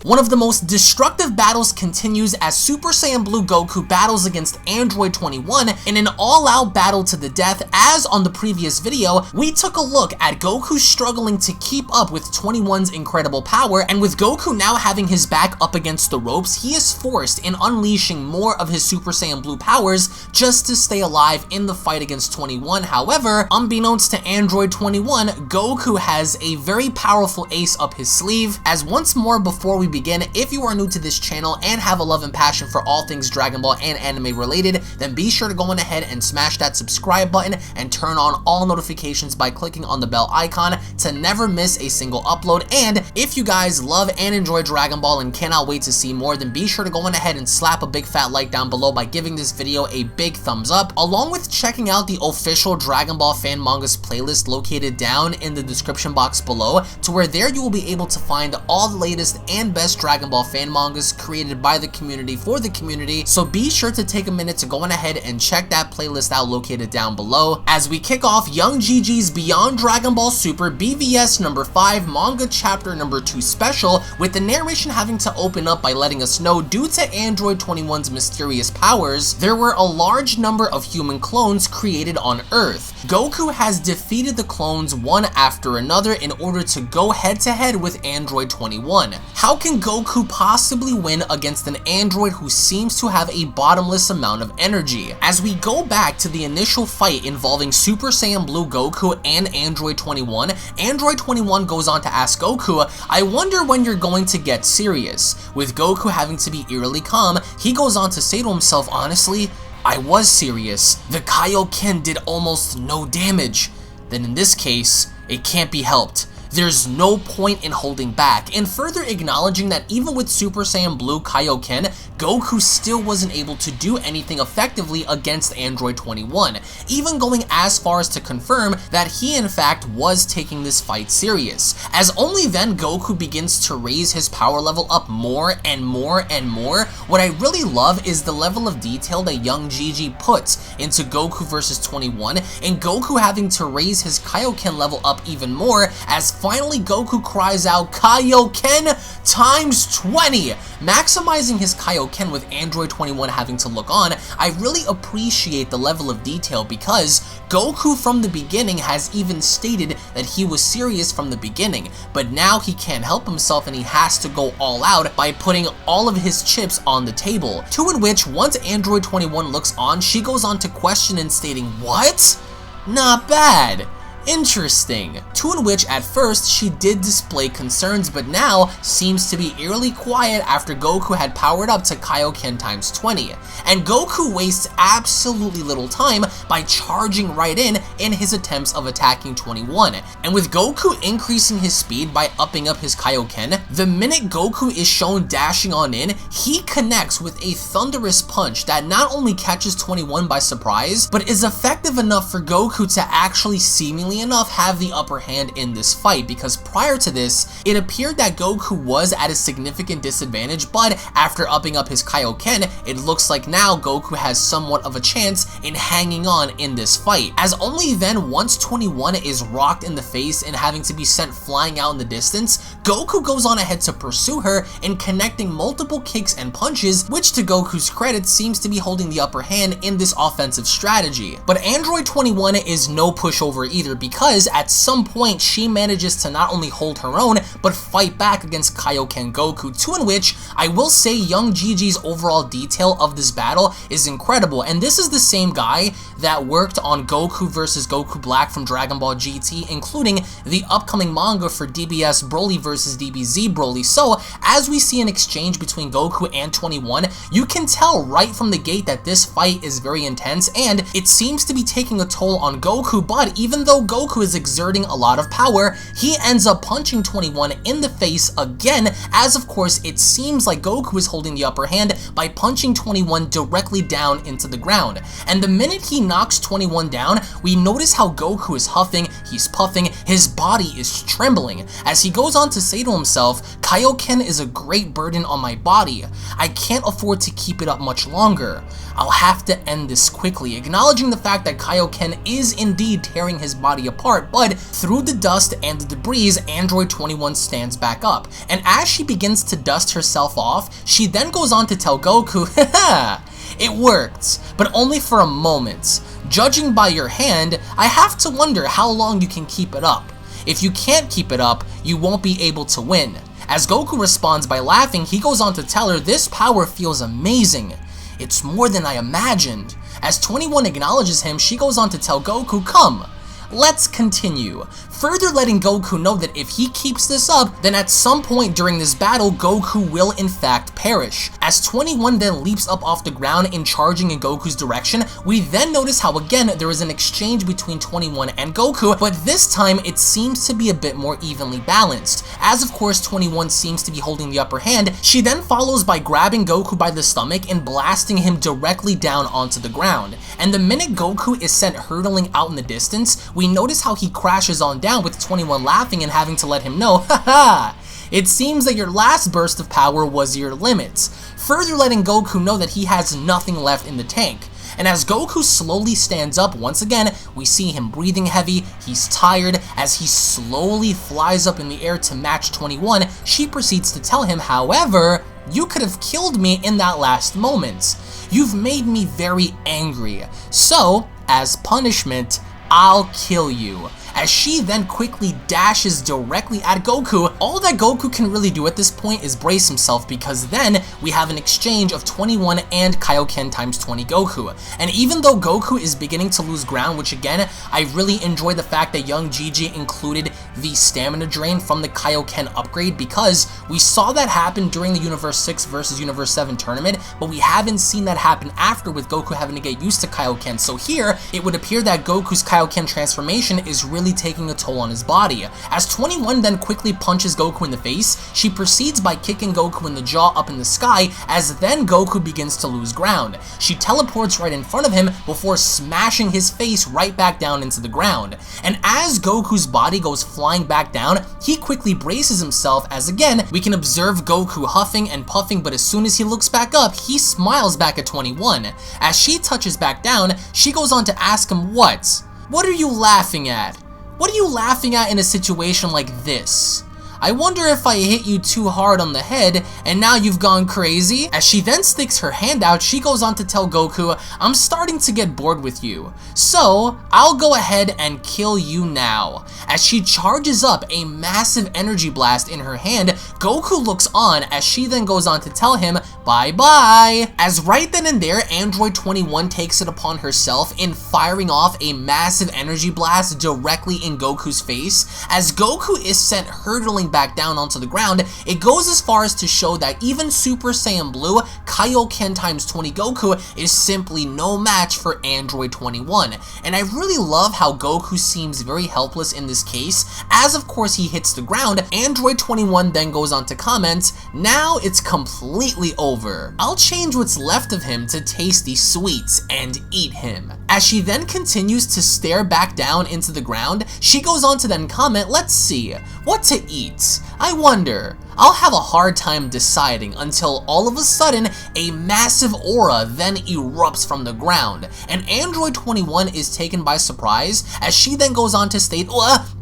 One of the most destructive battles continues as Super Saiyan Blue Goku battles against Android 21 in an all-out battle to the death. As on the previous video, we took a look at Goku struggling to keep up with 21's incredible power, and with Goku now having his back up against the ropes, he is forced in unleashing more of his Super Saiyan Blue powers just to stay alive in the fight against 21. However, unbeknownst to Android 21, Goku has a very powerful ace up his sleeve. As once more before we begin, if you are new to this channel and have a love and passion for all things Dragon Ball and anime related, then be sure to go on ahead and smash that subscribe button and turn on all notifications by clicking on the bell icon to never miss a single upload. And if you guys love and enjoy Dragon Ball and cannot wait to see more, then be sure to go on ahead and slap a big fat like down below by giving this video a big thumbs up, along with checking out the official Dragon Ball fan mangas playlist located down in the description box below, to where there you will be able to find all the latest and best Dragon Ball fan mangas created by the community for the community. So be sure to take a minute to go on ahead and check that playlist out located down below. As we kick off Young GG's Beyond Dragon Ball Super BVS number 5 manga chapter number 2 special, with the narration having to open up by letting us know, due to Android 21's mysterious powers, there were a large number of human clones created on Earth. Goku has defeated the clones one after another in order to go head to head with Android 21. How can Goku possibly win against an android who seems to have a bottomless amount of energy? As we go back to the initial fight involving Super Saiyan Blue Goku and Android 21, Android 21 goes on to ask Goku, "I wonder when you're going to get serious." With Goku having to be eerily calm, he goes on to say to himself, "Honestly, I was serious. The Kaioken did almost no damage. Then in this case, it can't be helped. There's no point in holding back," and further acknowledging that even with Super Saiyan Blue Kaioken, Goku still wasn't able to do anything effectively against Android 21, even going as far as to confirm that he in fact was taking this fight serious, as only then Goku begins to raise his power level up more and more and more. What I really love is the level of detail that Young GG puts into Goku versus 21, and Goku having to raise his Kaioken level up even more, as finally Goku cries out, "Kaioken times 20! Maximizing his Kaioken with Android 21 having to look on. I really appreciate the level of detail, because Goku from the beginning has even stated that he was serious from the beginning, but now he can't help himself and he has to go all out by putting all of his chips on the table. To in which, once Android 21 looks on, she goes on to question and stating, "What? Not bad. Interesting." To in which at first she did display concerns, but now seems to be eerily quiet after Goku had powered up to Kaioken times 20. And Goku wastes absolutely little time by charging right in his attempts of attacking 21. And with Goku increasing his speed by upping up his Kaioken, the minute Goku is shown dashing on in, he connects with a thunderous punch that not only catches 21 by surprise, but is effective enough for Goku to actually seemingly enough have the upper hand in this fight, because prior to this, it appeared that Goku was at a significant disadvantage, but after upping up his Kaioken, it looks like now Goku has somewhat of a chance in hanging on in this fight, as only then, once 21 is rocked in the face and having to be sent flying out in the distance, Goku goes on ahead to pursue her in connecting multiple kicks and punches, which to Goku's credit seems to be holding the upper hand in this offensive strategy. But Android 21 is no pushover either, because at some point she manages to not only hold her own, but fight back against Kaioken Goku, to in which I will say Young GG's overall detail of this battle is incredible, and this is the same guy that worked on Goku vs Goku Black from Dragon Ball GT, including the upcoming manga for DBS Broly vs DBZ Broly. So as we see an exchange between Goku and 21, you can tell right from the gate that this fight is very intense, and it seems to be taking a toll on Goku. But even though Goku is exerting a lot of power, he ends up punching 21 in the face again, as of course it seems like Goku is holding the upper hand, by punching 21 directly down into the ground. And the minute he knocks 21 down, we notice how Goku is huffing, he's puffing, his body is trembling, as he goes on to say to himself, "Kaioken is a great burden on my body. I can't afford to keep it up much longer. I'll have to end this quickly," acknowledging the fact that Kaioken is indeed tearing his body apart, but through the dust and the debris, Android 21 stands back up. And as she begins to dust herself off, she then goes on to tell Goku, "Haha, it worked, but only for a moment. Judging by your hand, I have to wonder how long you can keep it up. If you can't keep it up, you won't be able to win." As Goku responds by laughing, he goes on to tell her, "This power feels amazing. It's more than I imagined." As 21 acknowledges him, she goes on to tell Goku, "Come, let's continue," further letting Goku know that if he keeps this up, then at some point during this battle, Goku will in fact perish. As 21 then leaps up off the ground and charging in Goku's direction, we then notice how again there is an exchange between 21 and Goku, but this time it seems to be a bit more evenly balanced. As of course 21 seems to be holding the upper hand, she then follows by grabbing Goku by the stomach and blasting him directly down onto the ground. And the minute Goku is sent hurtling out in the distance, we notice how he crashes on down with 21 laughing and having to let him know, "Haha, it seems that your last burst of power was your limit," further letting Goku know that he has nothing left in the tank. And as Goku slowly stands up once again, we see him breathing heavy, he's tired. As he slowly flies up in the air to match 21, she proceeds to tell him, "However, you could have killed me in that last moment. You've made me very angry. So, as punishment, I'll kill you." As she then quickly dashes directly at Goku, all that Goku can really do at this point is brace himself, because then we have an exchange of 21 and Kaioken times 20 Goku. And even though Goku is beginning to lose ground, which again, I really enjoy the fact that young Gigi included the stamina drain from the Kaioken upgrade, because we saw that happen during the Universe 6 versus Universe 7 tournament, but we haven't seen that happen after, with Goku having to get used to Kaioken. So here, it would appear that Goku's Kaioken transformation is really taking a toll on his body. As 21 then quickly punches Goku in the face, she proceeds by kicking Goku in the jaw up in the sky, as then Goku begins to lose ground. She teleports right in front of him before smashing his face right back down into the ground. And as Goku's body goes flying back down, he quickly braces himself, as again, we can observe Goku huffing and puffing, but as soon as he looks back up, he smiles back at 21. As she touches back down, she goes on to ask him, What are you laughing at? What are you laughing at in a situation like this? I wonder if I hit you too hard on the head and now you've gone crazy?" As she then sticks her hand out, she goes on to tell Goku, "I'm starting to get bored with you, so I'll go ahead and kill you now." As she charges up a massive energy blast in her hand, Goku looks on as she then goes on to tell him, "Bye-bye." As right then and there, Android 21 takes it upon herself in firing off a massive energy blast directly in Goku's face. As Goku is sent hurtling back down onto the ground, it goes as far as to show that even Super Saiyan Blue Kaioken times 20 Goku is simply no match for Android 21. And I really love how Goku seems very helpless in this case, as of course he hits the ground. Android 21 then goes on to comment, "Now it's completely over. I'll change what's left of him to tasty sweets and eat him." As she then continues to stare back down into the ground, she goes on to then comment, "Let's see, what to eat? I wonder. I'll have a hard time deciding," until all of a sudden, a massive aura then erupts from the ground, and Android 21 is taken by surprise, as she then goes on to state,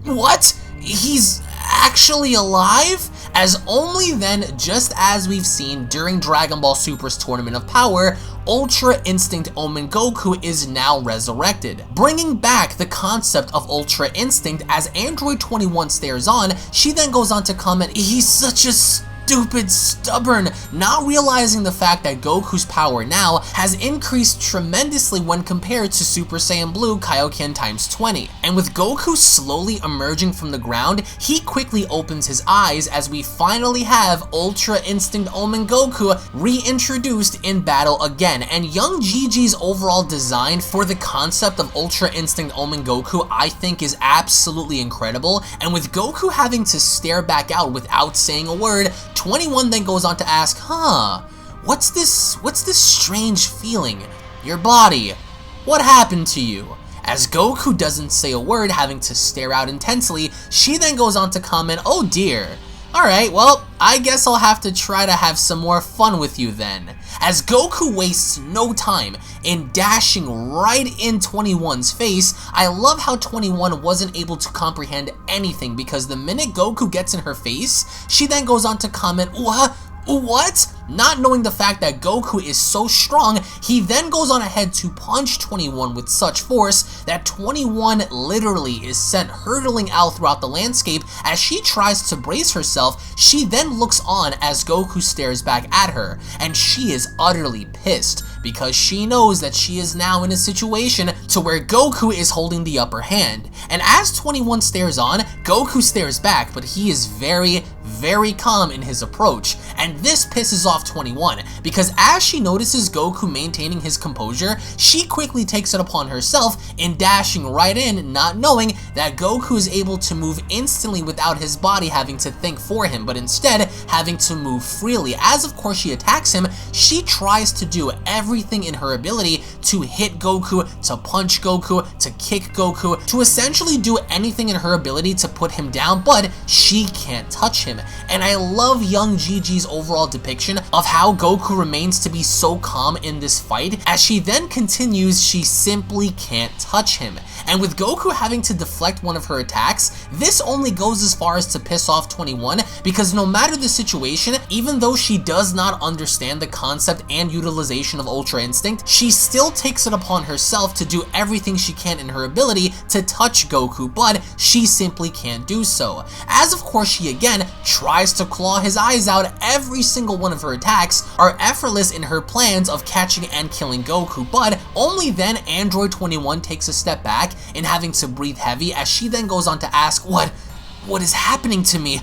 "What? He's actually alive?" As only then, just as we've seen during Dragon Ball Super's Tournament of Power, Ultra Instinct Omen Goku is now resurrected, bringing back the concept of Ultra Instinct. As Android 21 stares on, she then goes on to comment, "He's such a stupid, stubborn," not realizing the fact that Goku's power now has increased tremendously when compared to Super Saiyan Blue Kaioken times 20. And with Goku slowly emerging from the ground, he quickly opens his eyes as we finally have Ultra Instinct Omen Goku reintroduced in battle again. And young Gigi's overall design for the concept of Ultra Instinct Omen Goku I think is absolutely incredible, and with Goku having to stare back out without saying a word, 21 then goes on to ask, What's this strange feeling? Your body. What happened to you? As Goku doesn't say a word, having to stare out intensely, she then goes on to comment, oh dear. Alright, well, I guess I'll have to try to have some more fun with you then. As Goku wastes no time in dashing right in 21's face, I love how 21 wasn't able to comprehend anything because the minute Goku gets in her face, she then goes on to comment, what? Not knowing the fact that Goku is so strong, he then goes on ahead to punch 21 with such force that 21 literally is sent hurtling out throughout the landscape. As she tries to brace herself, she then looks on as Goku stares back at her, and she is utterly pissed because she knows that she is now in a situation to where Goku is holding the upper hand. And as 21 stares on, Goku stares back, but he is very, very calm in his approach, and this pisses off 21 because as she notices Goku maintaining his composure, she quickly takes it upon herself in dashing right in, not knowing that Goku is able to move instantly without his body having to think for him, but instead having to move freely. As of course she attacks him, she tries to do everything in her ability to hit Goku, to punch Goku, to kick Goku, to essentially do anything in her ability to put him down, but she can't touch him. And I love young Gigi's overall depiction of how Goku remains to be so calm in this fight. As she then continues, she simply can't touch him. And with Goku having to deflect one of her attacks, this only goes as far as to piss off 21 because no matter the situation, even though she does not understand the concept and utilization of Ultra Instinct, she still takes it upon herself to do everything she can in her ability to touch Goku, but she simply can't do so. As of course she again tries to claw his eyes out, every single one of her attacks are effortless in her plans of catching and killing Goku, but only then Android 21 takes a step back in having to breathe heavy as she then goes on to ask, what is happening to me?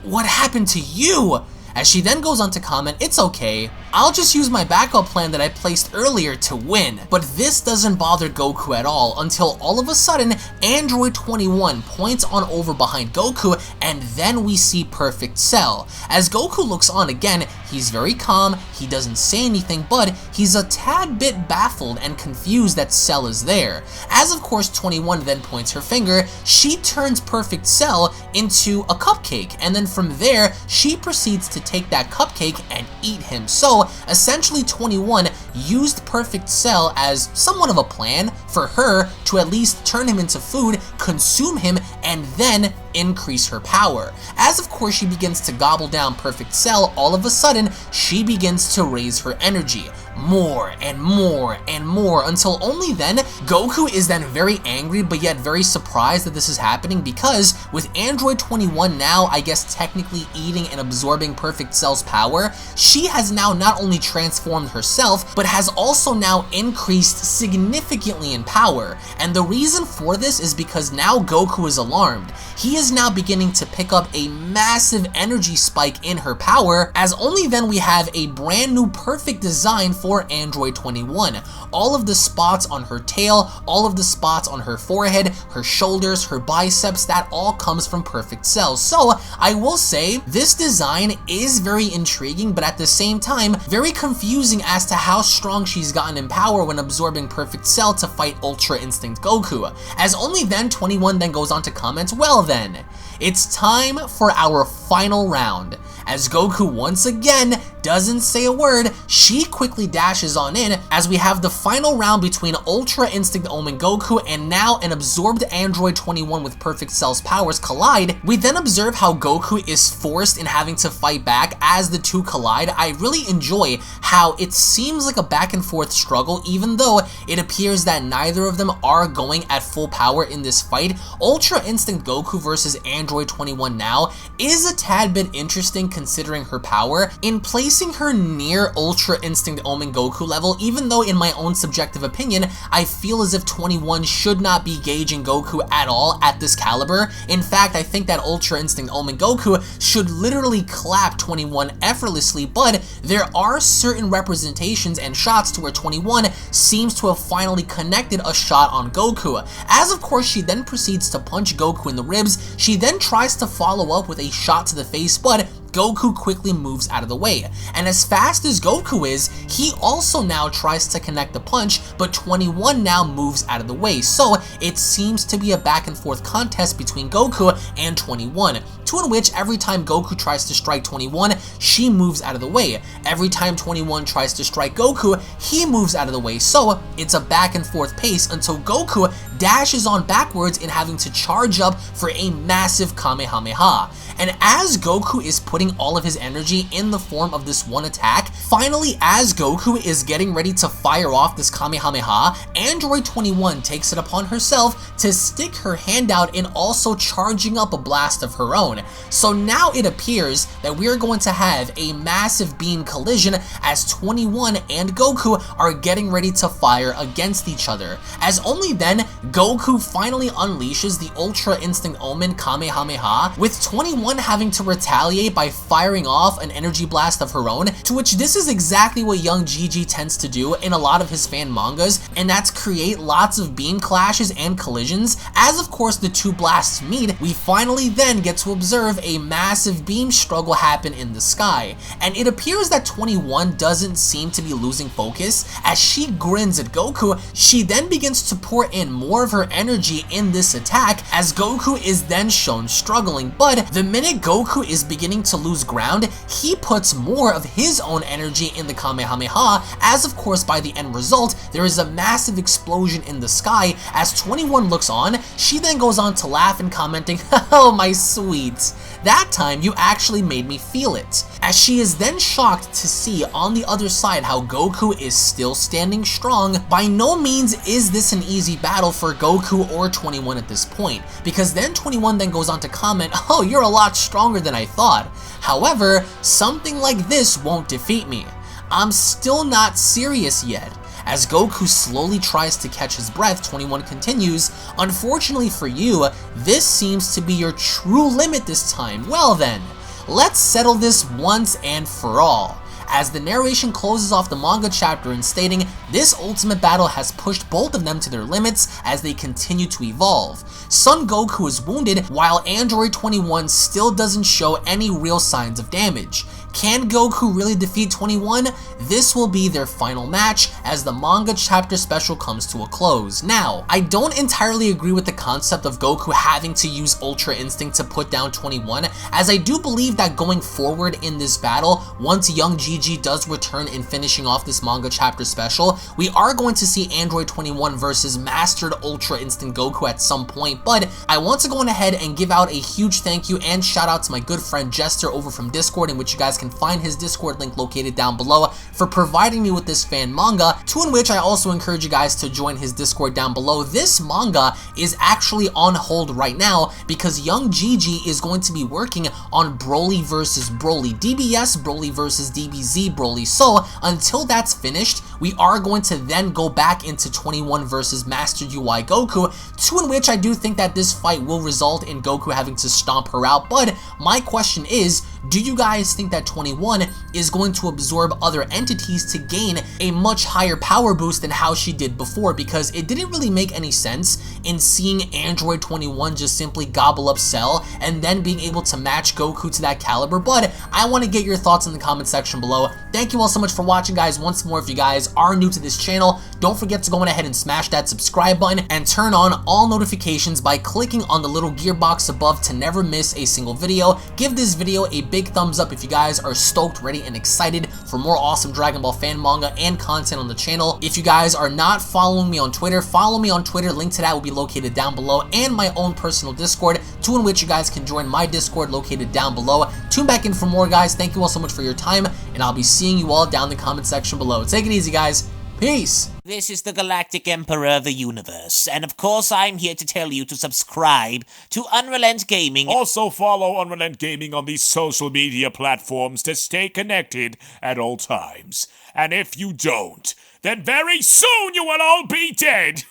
What happened to you? As she then goes on to comment, it's okay, I'll just use my backup plan that I placed earlier to win. But this doesn't bother Goku at all until all of a sudden, Android 21 points on over behind Goku and then we see Perfect Cell. As Goku looks on again, he's very calm, he doesn't say anything, but he's a tad bit baffled and confused that Cell is there. As of course 21 then points her finger, she turns Perfect Cell into a cupcake, and then from there, she proceeds to take that cupcake and eat him. So essentially 21 used Perfect Cell as somewhat of a plan for her to at least turn him into food, consume him, and then increase her power. As of course she begins to gobble down Perfect Cell, all of a sudden she begins to raise her energy more and more and more until only then Goku is then very angry but yet very surprised that this is happening because with Android 21 now I guess technically eating and absorbing Perfect Cell's power, she has now not only transformed herself but has also now increased significantly in power. And the reason for this is because now Goku is alarmed. He is now beginning to pick up a massive energy spike in her power, as only then we have a brand new perfect design for Android 21. All of the spots on her tail, all of the spots on her forehead, her shoulders, her biceps, that all comes from Perfect Cell. So I will say this design is very intriguing, but at the same time very confusing as to how strong she's gotten in power when absorbing Perfect Cell to fight Ultra Instinct Goku. As only then 21 then goes on to comment, well then, it's time for our final round. As Goku once again doesn't say a word, she quickly dashes on in as we have the final round between Ultra Instinct Omen Goku and now an absorbed Android 21 with Perfect Cell's powers collide. We then observe how Goku is forced in having to fight back as the two collide. I really enjoy how it seems like a back and forth struggle even though it appears that neither of them are going at full power in this fight. Ultra Instinct Goku versus Android 21 now is a tad bit interesting considering her power in placing her near Ultra Instinct Omen Goku level, even though in my own subjective opinion, I feel as if 21 should not be gauging Goku at all at this caliber. In fact, I think that Ultra Instinct Omen Goku should literally clap 21 effortlessly, but there are certain representations and shots to where 21 seems to have finally connected a shot on Goku. As of course she then proceeds to punch Goku in the ribs, she then tries to follow up with a shot to the face, but Goku quickly moves out of the way. And as fast as Goku is, he also now tries to connect the punch, but 21 now moves out of the way. So it seems to be a back and forth contest between Goku and 21, to in which every time Goku tries to strike 21, she moves out of the way. Every time 21 tries to strike Goku, he moves out of the way. So it's a back and forth pace until Goku dashes on backwards and having to charge up for a massive Kamehameha. And as Goku is putting all of his energy in the form of this one attack, finally as Goku is getting ready to fire off this Kamehameha, Android 21 takes it upon herself to stick her hand out and also charging up a blast of her own. So now it appears that we are going to have a massive beam collision as 21 and Goku are getting ready to fire against each other. As only then, Goku finally unleashes the Ultra Instinct Omen Kamehameha, with 21 having to retaliate by firing off an energy blast of her own, to which this is exactly what young Gigi tends to do in a lot of his fan mangas, and that's create lots of beam clashes and collisions. As of course the two blasts meet, we finally then get to observe a massive beam struggle happen in the sky, and it appears that 21 doesn't seem to be losing focus. As she grins at Goku, she then begins to pour in more of her energy in this attack, as Goku is then shown struggling. But the minute Goku is beginning to lose ground, he puts more of his own energy in the Kamehameha, as of course by the end result there is a massive explosion in the sky. As 21 looks on, she then goes on to laugh and commenting, "Oh my sweet, that time you actually made me feel it," as she is then shocked to see on the other side how Goku is still standing strong. By no means is this an easy battle for Goku or 21 at this point, because then 21 then goes on to comment, "Oh, you're a lot stronger than I thought. However, something like this won't defeat me. I'm still not serious yet." As Goku slowly tries to catch his breath, 21 continues, "Unfortunately for you, this seems to be your true limit this time. Well then, let's settle this once and for all." As the narration closes off the manga chapter and stating, this ultimate battle has pushed both of them to their limits as they continue to evolve. Son Goku is wounded, while Android 21 still doesn't show any real signs of damage. Can Goku really defeat 21? This will be their final match as the manga chapter special comes to a close. Now, I don't entirely agree with the concept of Goku having to use Ultra Instinct to put down 21, as I do believe that going forward in this battle, once young Gigi does return in finishing off this manga chapter special, we are going to see Android 21 versus Mastered Ultra Instinct Goku at some point. But I want to go on ahead and give out a huge thank you and shout out to my good friend Jester over from Discord, in which you guys can find his Discord link located down below, for providing me with this fan manga, to in which I also encourage you guys to join his Discord down below. This manga is actually on hold right now because young Gigi is going to be working on Broly versus Broly, DBS Broly versus DBZ Broly. So until that's finished, we are going to then go back into 21 versus Master UI Goku, to in which I do think that this fight will result in Goku having to stomp her out. But my question is, do you guys think that 21 is going to absorb other entities to gain a much higher power boost than how she did before? Because it didn't really make any sense in seeing Android 21 just simply gobble up Cell and then being able to match Goku to that caliber. But I want to get your thoughts in the comment section below. Thank you all so much for watching, guys. Once more, if you guys are new to this channel, don't forget to go on ahead and smash that subscribe button and turn on all notifications by clicking on the little gearbox above to never miss a single video. Give this video a big thumbs up if you guys are stoked, ready, and excited for more awesome Dragon Ball fan manga and content on the channel. If you guys are not following me on Twitter, follow me on Twitter. Link to that will be located down below, and my own personal Discord, to in which you guys can join my Discord located down below. Tune back in for more, guys. Thank you all so much for your time, and I'll be seeing you all down in the comment section below. Take it easy, guys. Peace! This is the Galactic Emperor of the Universe, and of course I'm here to tell you to subscribe to UnrealEntGaming. Also follow UnrealEntGaming on these social media platforms to stay connected at all times. And if you don't, then very soon you will all be dead!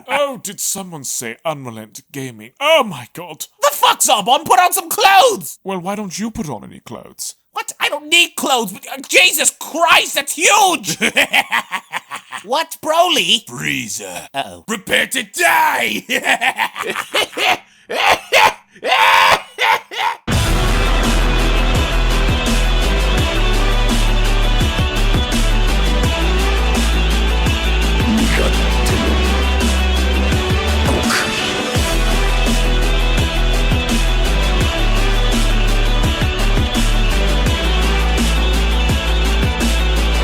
Oh, did someone say UnrealEntGaming? Oh my god. The fuck's up? Put on some clothes! Well, why don't you put on any clothes? What? I don't need clothes, but Jesus Christ, that's huge! What, Broly? Frieza. Uh-oh. Prepare to die!